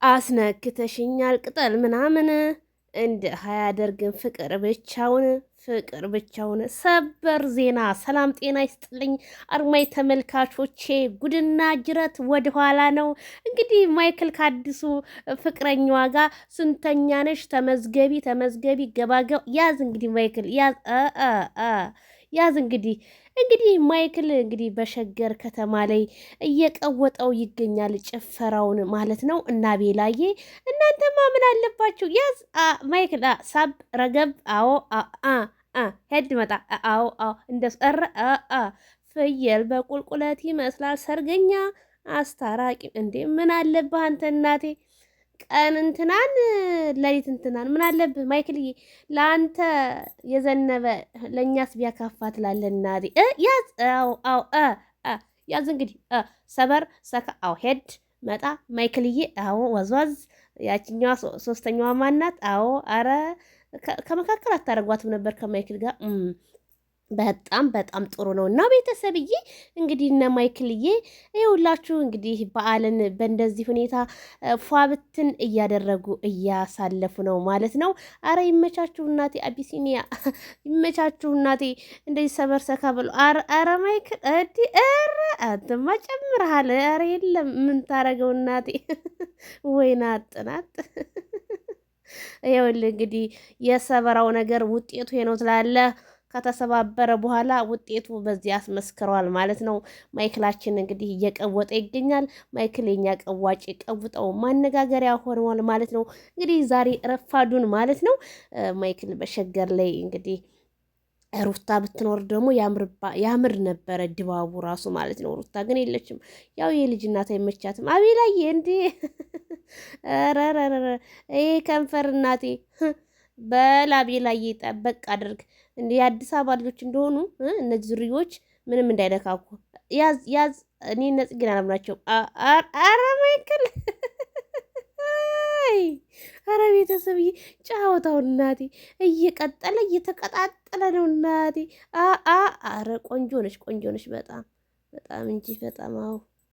አስነክተሽኛል ቅጠል ምናምን እንደ አያደርግም ፍቅር ብቻውን። ሰበር ዜና። ሰላም ጤና ይስጥልኝ አድማጭ ተመልካቾቼ፣ ጉድና ጅረት ወደኋላ ነው። እንግዲህ ማይክል ከአዲሱ ፍቅረኛዋ ጋር ስንተኛ ነሽ? ተመዝገቢ ገባገብ ያዝ። እንግዲህ ማይክል ያዝ ያዝ እንግዲህ ማይክል እንግዲህ በሸገር ከተማ ላይ እየቀወጠው ይገኛል፣ ጭፈራውን ማለት ነው። እና ቤላዬ እናንተማ ምን አለባችሁ? ያዝ ማይክል ሳብ ረገብ። አዎ ሄድ መጣ። አዎ እንደሱ ፍየል በቁልቁለት ይመስላል ሰርገኛ አስታራቂ። እንዴ ምን አለብህ አንተ እናቴ? ቀን እንትናን ለሊት እንትናን ምን አለብህ ማይክልዬ? ለአንተ የዘነበ ለእኛስ ቢያካፋ ትላለህ እናቴ። ያዝ። አዎ ያዝ እንግዲህ ሰበር ሰካ። አዎ ሄድ መጣ ማይክልዬ። አዎ ወዝዋዝ። ያችኛዋ ሶስተኛዋ ማናት? አዎ አረ ከመካከል አታረጓትም ነበር ከማይክል ጋር። በጣም ጥሩ ነው። እና ቤተሰብዬ እንግዲህ እነ ማይክልዬ ይኸውላችሁ እንግዲህ በዓልን በእንደዚህ ሁኔታ ፏብትን እያደረጉ እያሳለፉ ነው ማለት ነው። አረ ይመቻችሁ እናቴ፣ አቢሲኒያ ይመቻችሁ እናቴ። እንደዚህ ሰበር ሰካ ብሎ አረ ማይክል ኧረ አንተማ ጨምረሃል። አረ የለም ምን ታረገው እናቴ። ወይና ጥናት ይኸውልህ እንግዲህ የሰበራው ነገር ውጤቱ ነው ትላለህ። ከተሰባበረ በኋላ ውጤቱ በዚህ አስመስክረዋል ማለት ነው። ማይክላችን እንግዲህ እየቀወጠ ይገኛል። ማይክል የኛ ቀዋጭ ቀውጠው ማነጋገሪያ ሆነዋል ማለት ነው። እንግዲህ ዛሬ ረፋዱን ማለት ነው ማይክል በሸገር ላይ እንግዲህ ሩታ ብትኖር ደግሞ ያምር ነበረ ድባቡ ራሱ ማለት ነው። ሩታ ግን የለችም። ያው የልጅ እናት አይመቻትም። አቤላዬ እንዴ ረረረ ይሄ ከንፈር እናቴ በላቤ ላይ ጠበቅ አድርግ። እንደ የአዲስ አበባ ልጆች እንደሆኑ እነዚህ ዝርዮች ምንም እንዳይነካኩ ያዝ። እኔ ነጽጌን አላምናቸው። አረ ማይክል አረ ቤተሰብዬ ጫወታው እናቴ እየቀጠለ እየተቀጣጠለ ነው እናቴ። አረ ቆንጆ ነሽ በጣም እንጂ በጣም አዎ